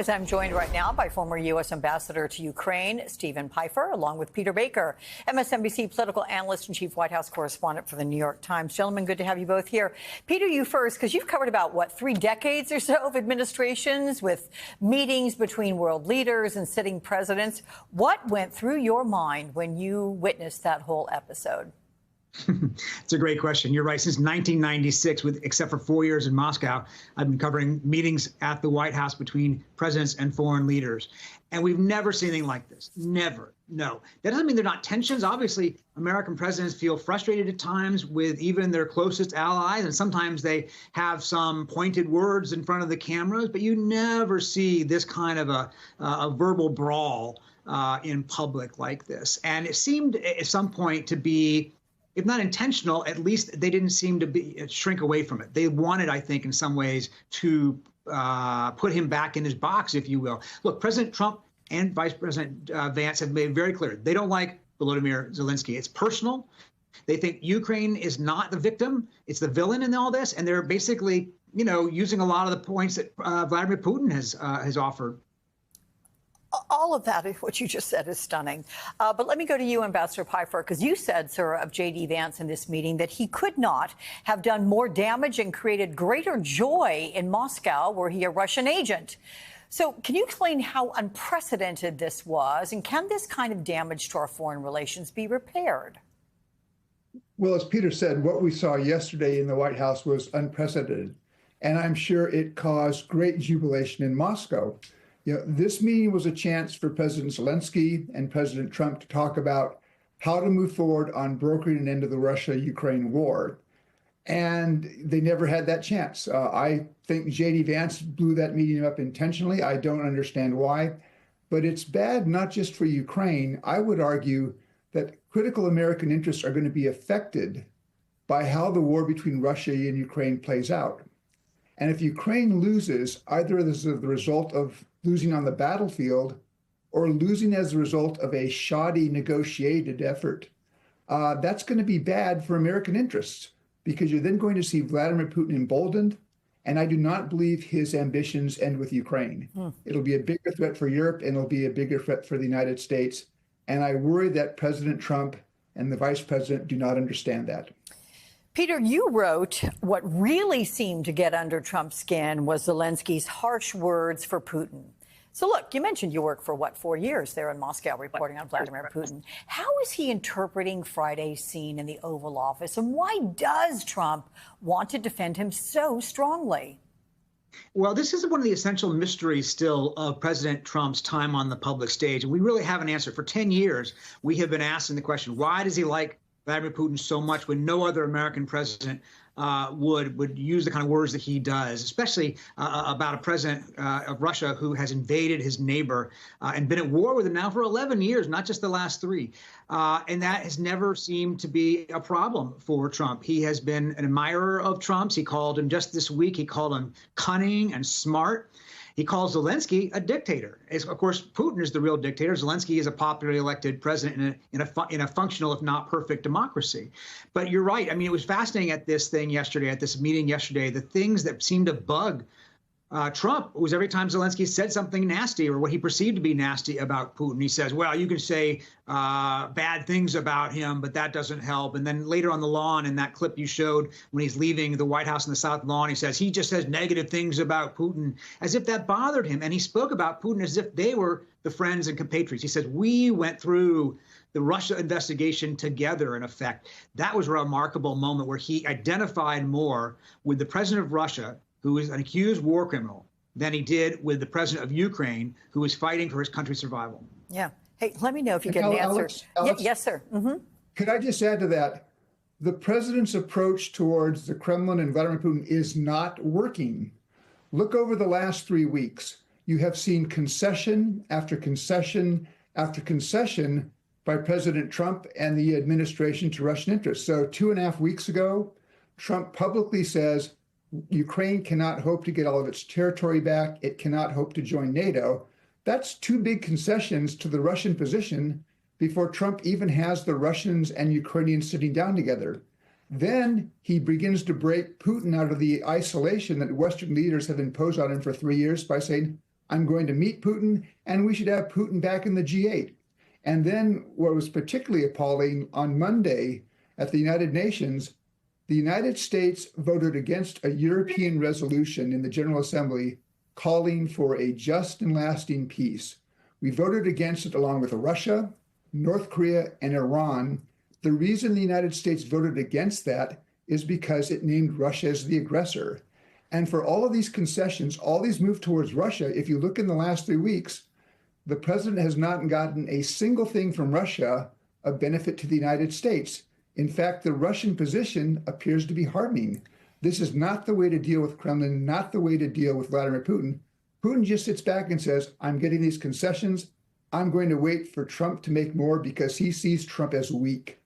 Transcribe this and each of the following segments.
As I'm joined right now by former U.S. Ambassador to Ukraine, Stephen Pifer, along with Peter Baker, MSNBC political analyst and chief White House correspondent for the New York Times. Gentlemen, good to have you both here. Peter, you first, because you've covered about, 3 decades or so of administrations with meetings between world leaders and sitting presidents. What went through your mind when you witnessed that whole episode? It's a great question. You're right. Since 1996, except for 4 years in Moscow, I've been covering meetings at the White House between presidents and foreign leaders. And we've never seen anything like this. Never. No. That doesn't mean there are not tensions. Obviously, American presidents feel frustrated at times with even their closest allies. And sometimes they have some pointed words in front of the cameras. But you never see this kind of a verbal brawl in public like this. And it seemed at some point to be, if not intentional, at least they didn't seem to shrink away from it. They wanted, I think, in some ways to put him back in his box, if you will. Look, President Trump and Vice President Vance have made it very clear they don't like Volodymyr Zelensky. It's personal. They think Ukraine is not the victim. It's the villain in all this. And they're basically, using a lot of the points that Vladimir Putin has offered. All of that, what you just said, is stunning. But let me go to you, Ambassador Pifer, because you said, sir, of J.D. Vance in this meeting that he could not have done more damage and created greater joy in Moscow were he a Russian agent. So can you explain how unprecedented this was? And can this kind of damage to our foreign relations be repaired? Well, as Peter said, what we saw yesterday in the White House was unprecedented. And I'm sure it caused great jubilation in Moscow. This meeting was a chance for President Zelensky and President Trump to talk about how to move forward on brokering an end to the Russia-Ukraine war. And they never had that chance. I think J.D. Vance blew that meeting up intentionally. I don't understand why. But it's bad not just for Ukraine. I would argue that critical American interests are going to be affected by how the war between Russia and Ukraine plays out. And if Ukraine loses, either as the result of losing on the battlefield or losing as a result of a shoddy negotiated effort, that's going to be bad for American interests, because you're then going to see Vladimir Putin emboldened, and I do not believe his ambitions end with Ukraine. It'll be a bigger threat for Europe, and it'll be a bigger threat for the United States. And I worry that President Trump and the vice president do not understand that. Peter, you wrote what really seemed to get under Trump's skin was Zelensky's harsh words for Putin. So look, you mentioned you worked for, 4 years there in Moscow reporting on Vladimir Putin. How is he interpreting Friday's scene in the Oval Office? And why does Trump want to defend him so strongly? Well, this is one of the essential mysteries still of President Trump's time on the public stage. And we really have an answer. For 10 years, we have been asking the question, why does he like Vladimir Putin so much when no other American president would use the kind of words that he does, especially about a president of Russia who has invaded his neighbor and been at war with him now for 11 years, not just the last 3. And that has never seemed to be a problem for Trump. He has been an admirer of Trump's. He called him just this week, he called him cunning and smart. He calls Zelensky a dictator. Of course, Putin is the real dictator. Zelensky is a popularly elected president in a functional, if not perfect, democracy. But you're right. I mean, it was fascinating at this meeting yesterday, the things that seemed to bug Trump was every time Zelensky said something nasty or what he perceived to be nasty about Putin, he says, well, you can say bad things about him, but that doesn't help. And then later on the lawn in that clip you showed when he's leaving the White House in the South Lawn, he says he just says negative things about Putin as if that bothered him. And he spoke about Putin as if they were the friends and compatriots. He said, we went through the Russia investigation together, in effect. That was a remarkable moment where he identified more with the president of Russia, who is an accused war criminal, than he did with the president of Ukraine, who is fighting for his country's survival. Yeah. Hey, let me know if you get an answer. Alex, yes, sir. Could I just add to that? The president's approach towards the Kremlin and Vladimir Putin is not working. Look over the last 3 weeks. You have seen concession after concession after concession by President Trump and the administration to Russian interests. So 2.5 weeks ago, Trump publicly says, Ukraine cannot hope to get all of its territory back. It cannot hope to join NATO. That's 2 big concessions to the Russian position before Trump even has the Russians and Ukrainians sitting down together. Then he begins to break Putin out of the isolation that Western leaders have imposed on him for 3 years by saying, I'm going to meet Putin, and we should have Putin back in the G8. And then what was particularly appalling on Monday at the United Nations, the United States voted against a European resolution in the General Assembly calling for a just and lasting peace. We voted against it along with Russia, North Korea, and Iran. The reason the United States voted against that is because it named Russia as the aggressor. And for all of these concessions, all these moves towards Russia, if you look in the last 3 weeks, the president has not gotten a single thing from Russia of benefit to the United States. In fact, the Russian position appears to be hardening. This is not the way to deal with Kremlin, not the way to deal with Vladimir Putin. Putin just sits back and says, I'm getting these concessions. I'm going to wait for Trump to make more because he sees Trump as weak.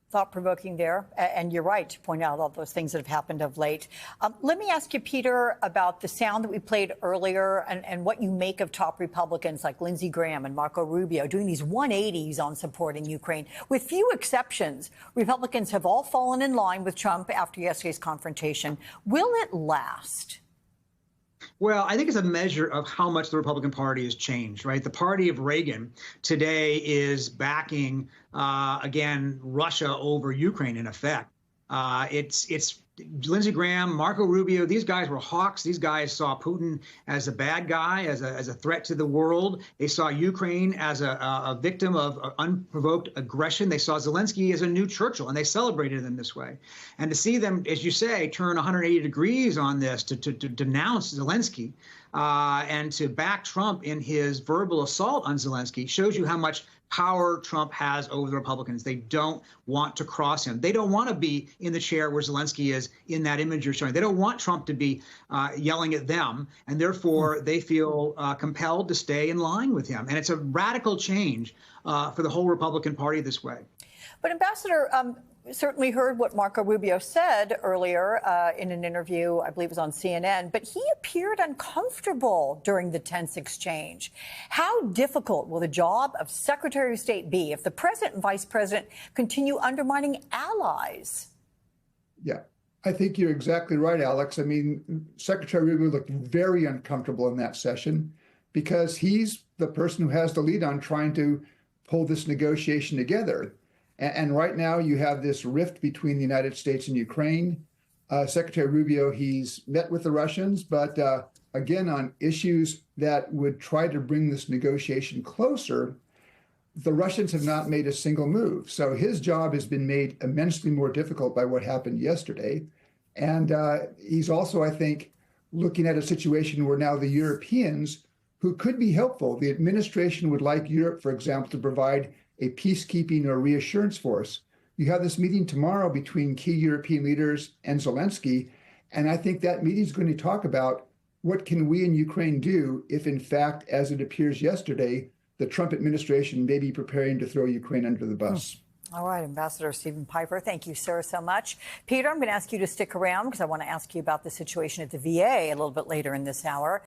Thought-provoking there. And you're right to point out all those things that have happened of late. Let me ask you, Peter, about the sound that we played earlier and what you make of top Republicans like Lindsey Graham and Marco Rubio doing these 180s on supporting Ukraine. With few exceptions, Republicans have all fallen in line with Trump after yesterday's confrontation. Will it last? Well, I think it's a measure of how much the Republican Party has changed, right? The party of Reagan today is backing, again, Russia over Ukraine, in effect. It's Lindsey Graham, Marco Rubio. These guys were hawks. These guys saw Putin as a bad guy, as a threat to the world. They saw Ukraine as a victim of unprovoked aggression. They saw Zelensky as a new Churchill, and they celebrated him this way. And to see them, as you say, turn 180 degrees on this to denounce Zelensky and to back Trump in his verbal assault on Zelensky shows you how much power Trump has over the Republicans. They don't want to cross him. They don't want to be in the chair where Zelensky is in that image you're showing. They don't want Trump to be yelling at them, and therefore they feel compelled to stay in line with him. And it's a radical change for the whole Republican Party this way. But Ambassador, certainly heard what Marco Rubio said earlier in an interview, I believe it was on CNN, but he appeared uncomfortable during the tense exchange. How difficult will the job of Secretary of State be if the president and vice president continue undermining allies? Yeah, I think you're exactly right, Alex. I mean, Secretary Rubio looked very uncomfortable in that session because he's the person who has the lead on trying to pull this negotiation together. And right now you have this rift between the United States and Ukraine. Secretary Rubio, he's met with the Russians, but again, on issues that would try to bring this negotiation closer, the Russians have not made a single move. So his job has been made immensely more difficult by what happened yesterday. And he's also, I think, looking at a situation where now the Europeans, who could be helpful, the administration would like Europe, for example, to provide a peacekeeping or reassurance force. You have this meeting tomorrow between key European leaders and Zelensky, and I think that meeting is going to talk about what can we in Ukraine do if, in fact, as it appears yesterday, the Trump administration may be preparing to throw Ukraine under the bus. All right, Ambassador Stephen Pifer, thank you, sir, so much. Peter, I'm going to ask you to stick around because I want to ask you about the situation at the VA a little bit later in this hour.